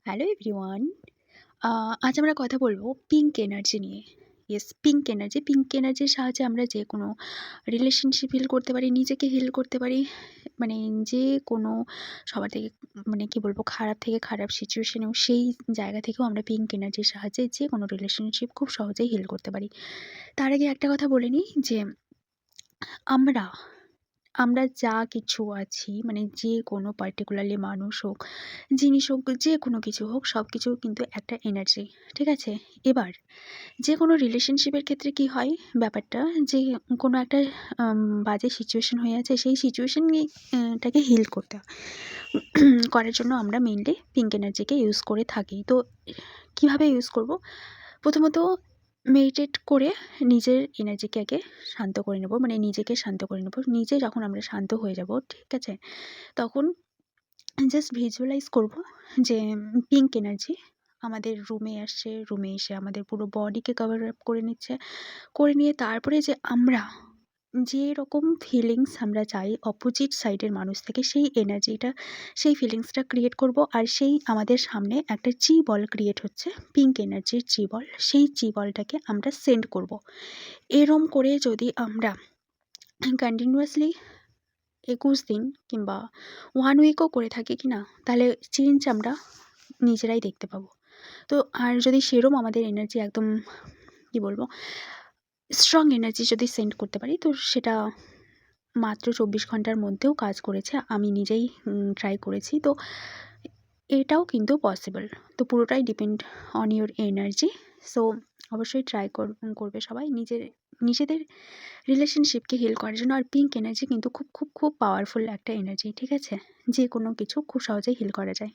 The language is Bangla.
Hello everyone. আজ আমরা কথা বলবো পিঙ্ক এনার্জি নিয়ে। ইয়েস, পিঙ্ক এনার্জির সাহায্যে আমরা যে কোনো রিলেশনশিপ হিল করতে পারি, নিজেকে হিল করতে পারি। মানে যে কোনো সবার থেকে মানে কি বলবো, খারাপ থেকে খারাপ সিচুয়েশনেও সেই জায়গা থেকেও আমরা পিঙ্ক এনার্জির সাহায্যে যে কোনো রিলেশনশিপ খুব সহজেই হিল করতে পারি। তার আগে একটা কথা বলে নিই যে আমরা আমরা যা কিছু আছি, মানে যে কোনো পার্টিকুলারলি মানুষ হোক, জিনিস হোক, যে কোনো কিছু হোক, সব কিছু কিন্তু একটা এনার্জি। ঠিক আছে? এবার যে কোনো রিলেশনশিপের ক্ষেত্রে কি হয় ব্যাপারটা, যে কোনো একটা বাজে সিচুয়েশন হয়ে আছে, সেই সিচুয়েশন নিয়ে টাকে হিল করতে করার জন্য আমরা মেনলি পিঙ্ক এনার্জিকে ইউজ করে থাকি। তো কিভাবে ইউজ করব? প্রথমত মেডিটেট করে নিজের এনার্জিকে আগে শান্ত করে নেব, মানে নিজেকে শান্ত করে নেব। নিজে যখন আমরা শান্ত হয়ে যাব, ঠিক আছে, তখন জাস্ট ভিজুয়ালাইজ করব যে পিঙ্ক এনার্জি আমাদের রুমে আসছে, রুমে এসে আমাদের পুরো বডিকে কভার আপ করে নিচ্ছে, করে নিয়ে তারপরে যে আমরা যে রকম ফিলিংস আমরা চাই অপোজিট সাইডের মানুষ থেকে, সেই এনার্জিটা, সেই ফিলিংসটা ক্রিয়েট করব। আর সেই আমাদের সামনে একটা জি বল ক্রিয়েট হচ্ছে, পিঙ্ক এনার্জির জি বল, সেই জি বলটাকে আমরা সেন্ড করব। এরম করে যদি আমরা কন্টিনিউয়াসলি ২১ দিন কিংবা 1 উইকও করে থাকি কি না, তাহলে চেঞ্জ আমরা নিজেরাই দেখতে পাবো। তো আর যদি সেরম আমাদের এনার্জি একদম কি বলবো, স্ট্রং এনার্জি যদি সেন্ড করতে পারি, তো সেটা মাত্র ২৪ ঘন্টার মধ্যেও কাজ করেছে। আমি নিজেই ট্রাই করেছি। তো এটাও কিন্তু পসিবল। তো পুরোটাই depend on your energy. So অবশ্যই ট্রাই করবে সবাই নিজেদের রিলেশনশিপকে হিল করার জন্য। আর পিঙ্ক এনার্জি কিন্তু খুব খুব খুব পাওয়ারফুল একটা এনার্জি। ঠিক আছে? যে কোনো কিছু খুব সহজেই হিল করা যায়।